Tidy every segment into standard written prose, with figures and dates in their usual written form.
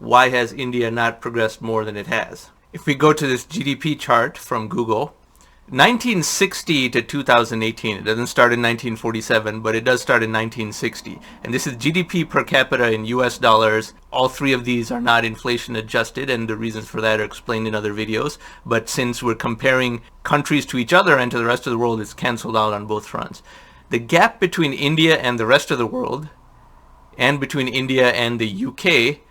why has India not progressed more than it has? If we go to this GDP chart from Google, 1960 to 2018, it doesn't start in 1947, but it does start in 1960. And this is GDP per capita in US dollars. All three of these are not inflation adjusted, and the reasons for that are explained in other videos. But since we're comparing countries to each other and to the rest of the world, it's canceled out on both fronts. The gap between India and the rest of the world, and between India and the UK,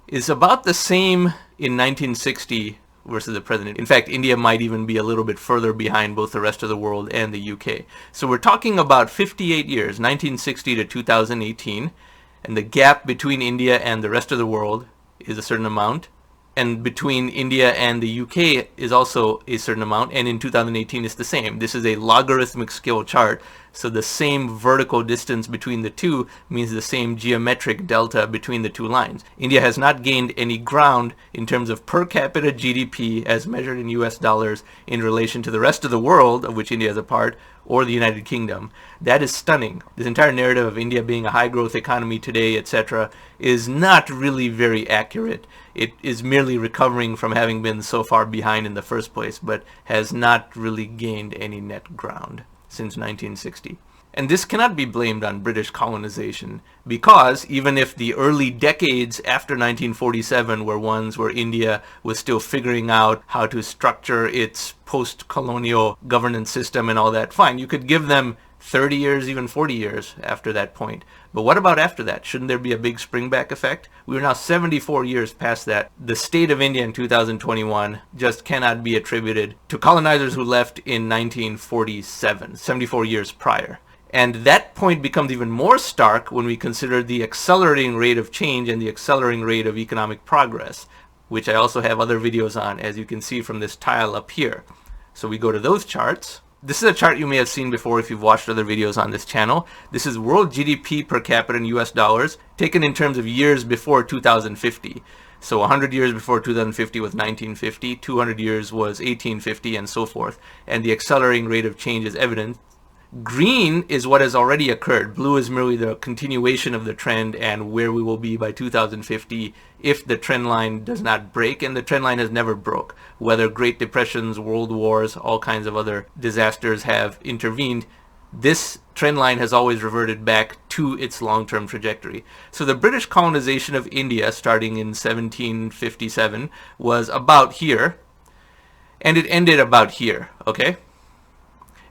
is about the same in 1960 versus the present. In fact, India might even be a little bit further behind both the rest of the world and the UK. So we're talking about 58 years, 1960 to 2018, and the gap between India and the rest of the world is a certain amount, and between India and the UK is also a certain amount, and in 2018 it's the same. This is a logarithmic scale chart, so the same vertical distance between the two means the same geometric delta between the two lines. India has not gained any ground in terms of per capita GDP as measured in US dollars in relation to the rest of the world, of which India is a part, or the United Kingdom. That is stunning. This entire narrative of India being a high growth economy today, etc., is not really very accurate. It is merely recovering from having been so far behind in the first place, but has not really gained any net ground since 1960. And this cannot be blamed on British colonization, because even if the early decades after 1947 were ones where India was still figuring out how to structure its post-colonial governance system and all that, fine, you could give them 30 years, even 40 years after that point. But what about after that? Shouldn't there be a big springback effect? We are now 74 years past that. The state of India in 2021 just cannot be attributed to colonizers who left in 1947, 74 years prior. And that point becomes even more stark when we consider the accelerating rate of change and the accelerating rate of economic progress, which I also have other videos on, as you can see from this tile up here. So we go to those charts. This is a chart you may have seen before if you've watched other videos on this channel. This is world GDP per capita in US dollars, taken in terms of years before 2050. So 100 years before 2050 was 1950, 200 years was 1850, and so forth. And the accelerating rate of change is evident. Green is what has already occurred. Blue is merely the continuation of the trend and where we will be by 2050 if the trend line does not break, and the trend line has never broke. Whether Great Depressions, World Wars, all kinds of other disasters have intervened, this trend line has always reverted back to its long-term trajectory. So the British colonization of India starting in 1757 was about here, and it ended about here, okay?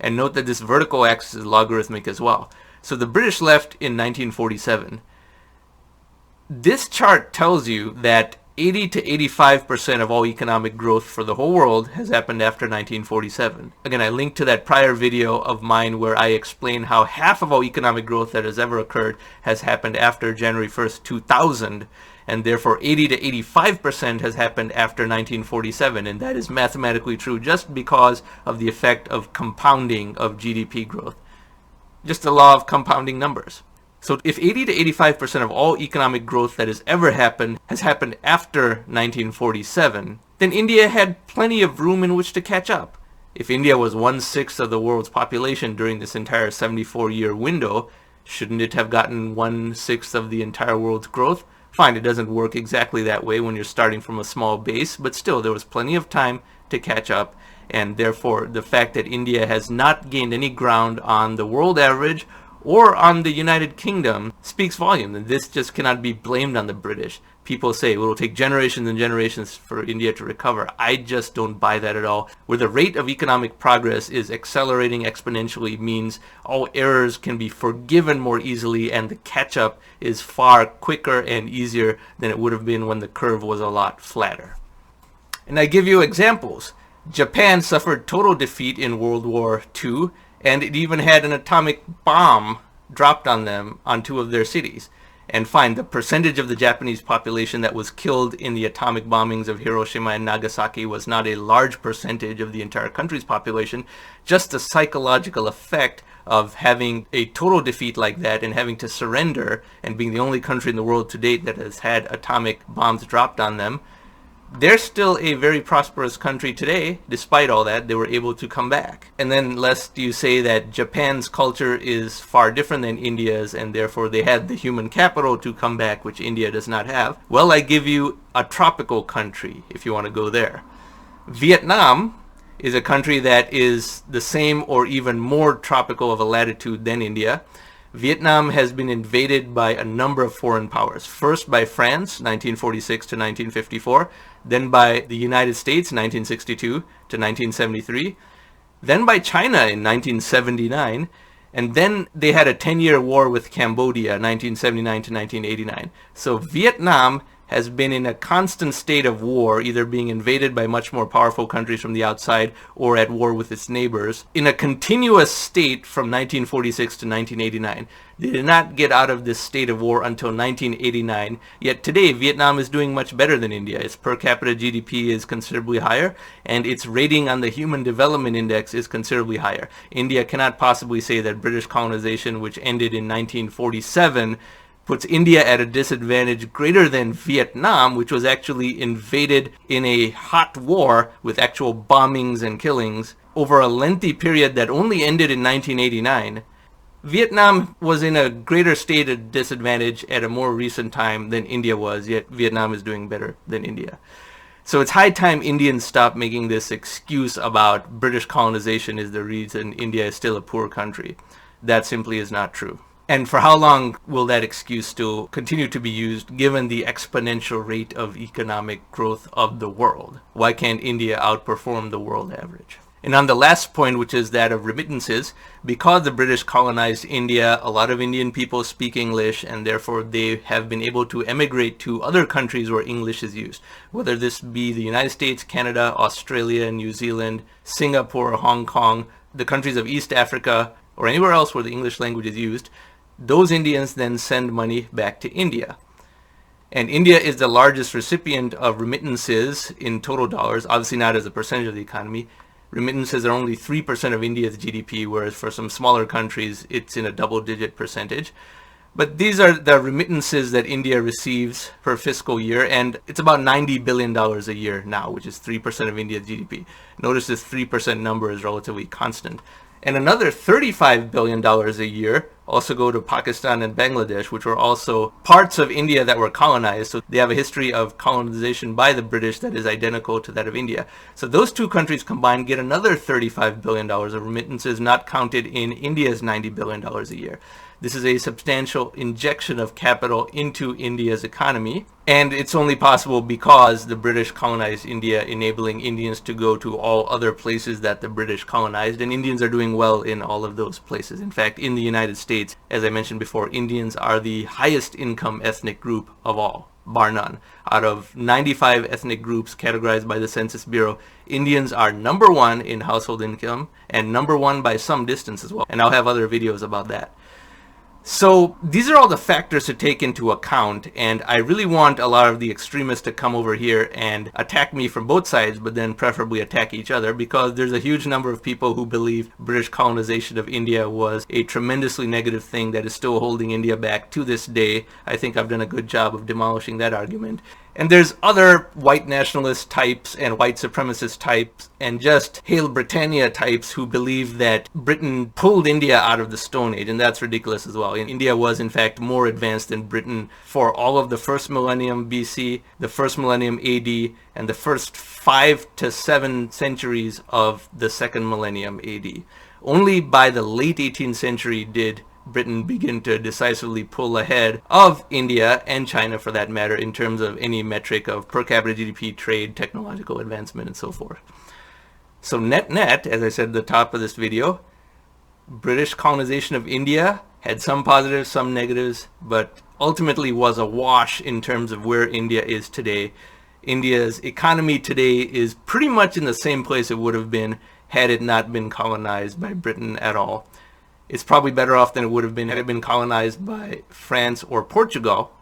And note that this vertical axis is logarithmic as well. So the British left in 1947. This chart tells you that 80 to 85% of all economic growth for the whole world has happened after 1947. Again, I linked to that prior video of mine where I explain how half of all economic growth that has ever occurred has happened after January 1st, 2000, and therefore 80 to 85% has happened after 1947, and that is mathematically true just because of the effect of compounding of GDP growth. Just the law of compounding numbers. So if 80 to 85% of all economic growth that has ever happened has happened after 1947, then India had plenty of room in which to catch up. If India was 1/6 of the world's population during this entire 74-year window, shouldn't it have gotten 1/6 of the entire world's growth? Fine, it doesn't work exactly that way when you're starting from a small base, but still there was plenty of time to catch up, and therefore the fact that India has not gained any ground on the world average or on the United Kingdom speaks volumes, and this just cannot be blamed on the British. People say, well, it'll take generations and generations for India to recover. I just don't buy that at all. Where the rate of economic progress is accelerating exponentially means all errors can be forgiven more easily, and the catch-up is far quicker and easier than it would have been when the curve was a lot flatter. And I give you examples. Japan suffered total defeat in World War II, and it even had an atomic bomb dropped on them on 2 of their cities. And fine, the percentage of the Japanese population that was killed in the atomic bombings of Hiroshima and Nagasaki was not a large percentage of the entire country's population. Just the psychological effect of having a total defeat like that and having to surrender and being the only country in the world to date that has had atomic bombs dropped on them They're still a very prosperous country today. Despite all that, they were able to come back. And then lest you say that Japan's culture is far different than India's and therefore they had the human capital to come back, which India does not have. Well, I give you a tropical country if you want to go there. Vietnam is a country that is the same or even more tropical of a latitude than India. Vietnam has been invaded by a number of foreign powers. First by France, 1946 to 1954, then by the United States, 1962 to 1973, then by China in 1979, and then they had a 10-year war with Cambodia, 1979 to 1989. So Vietnam has been in a constant state of war, either being invaded by much more powerful countries from the outside or at war with its neighbors, in a continuous state from 1946 to 1989. They did not get out of this state of war until 1989, yet today Vietnam is doing much better than India. Its per capita GDP is considerably higher, and its rating on the Human Development Index is considerably higher. India cannot possibly say that British colonization, which ended in 1947, puts India at a disadvantage greater than Vietnam, which was actually invaded in a hot war with actual bombings and killings over a lengthy period that only ended in 1989. Vietnam was in a greater state of disadvantage at a more recent time than India was, yet Vietnam is doing better than India. So it's high time Indians stop making this excuse about British colonization is the reason India is still a poor country. That simply is not true. And for how long will that excuse still continue to be used given the exponential rate of economic growth of the world? Why can't India outperform the world average? And on the last point, which is that of remittances, because the British colonized India, a lot of Indian people speak English, and therefore they have been able to emigrate to other countries where English is used, whether this be the United States, Canada, Australia, New Zealand, Singapore, Hong Kong, the countries of East Africa, or anywhere else where the English language is used. Those Indians then send money back to India. And India is the largest recipient of remittances in total dollars, obviously not as a percentage of the economy. Remittances are only 3% of India's GDP, whereas for some smaller countries, it's in a double-digit percentage. But these are the remittances that India receives per fiscal year, and it's about $90 billion a year now, which is 3% of India's GDP. Notice this 3% number is relatively constant. And another $35 billion a year also go to Pakistan and Bangladesh, which were also parts of India that were colonized. So they have a history of colonization by the British that is identical to that of India. So those two countries combined get another $35 billion of remittances not counted in India's $90 billion a year. This is a substantial injection of capital into India's economy, and it's only possible because the British colonized India, enabling Indians to go to all other places that the British colonized, and Indians are doing well in all of those places. In fact, in the United States, as I mentioned before, Indians are the highest income ethnic group of all, bar none. Out of 95 ethnic groups categorized by the Census Bureau, Indians are number one in household income and number one by some distance as well. And I'll have other videos about that. So these are all the factors to take into account, and I really want a lot of the extremists to come over here and attack me from both sides, but then preferably attack each other, because there's a huge number of people who believe British colonization of India was a tremendously negative thing that is still holding India back to this day. I think I've done a good job of demolishing that argument. And there's other white nationalist types and white supremacist types and just Hail Britannia types who believe that Britain pulled India out of the Stone Age, and that's ridiculous as well. India was in fact more advanced than Britain for all of the first millennium BC, the first millennium AD, and the first 5 to 7 centuries of the second millennium AD. Only by the late 18th century did Britain begin to decisively pull ahead of India and China, for that matter, in terms of any metric of per capita GDP, trade, technological advancement, and so forth. So net, as I said at the top of this video, British colonization of India had some positives, some negatives, but ultimately was a wash in terms of where India is today. India's economy today is pretty much in the same place it would have been had it not been colonized by Britain at all. It's probably better off than it would have been had it been colonized by France or Portugal,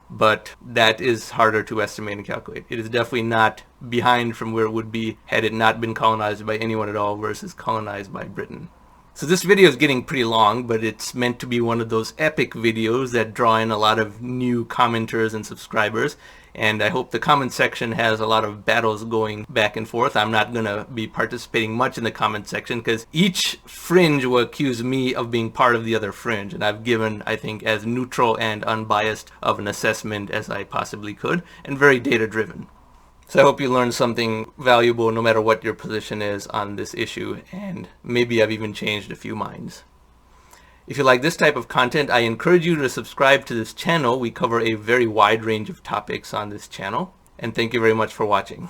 but that is harder to estimate and calculate. It is definitely not behind from where it would be had it not been colonized by anyone at all versus colonized by Britain. So this video is getting pretty long, but it's meant to be one of those epic videos that draw in a lot of new commenters and subscribers. And I hope the comment section has a lot of battles going back and forth. I'm not going to be participating much in the comment section because each fringe will accuse me of being part of the other fringe. And I've given, I think, as neutral and unbiased of an assessment as I possibly could, and very data driven. So I hope you learned something valuable no matter what your position is on this issue, and maybe I've even changed a few minds. If you like this type of content, I encourage you to subscribe to this channel. We cover a very wide range of topics on this channel, and thank you very much for watching.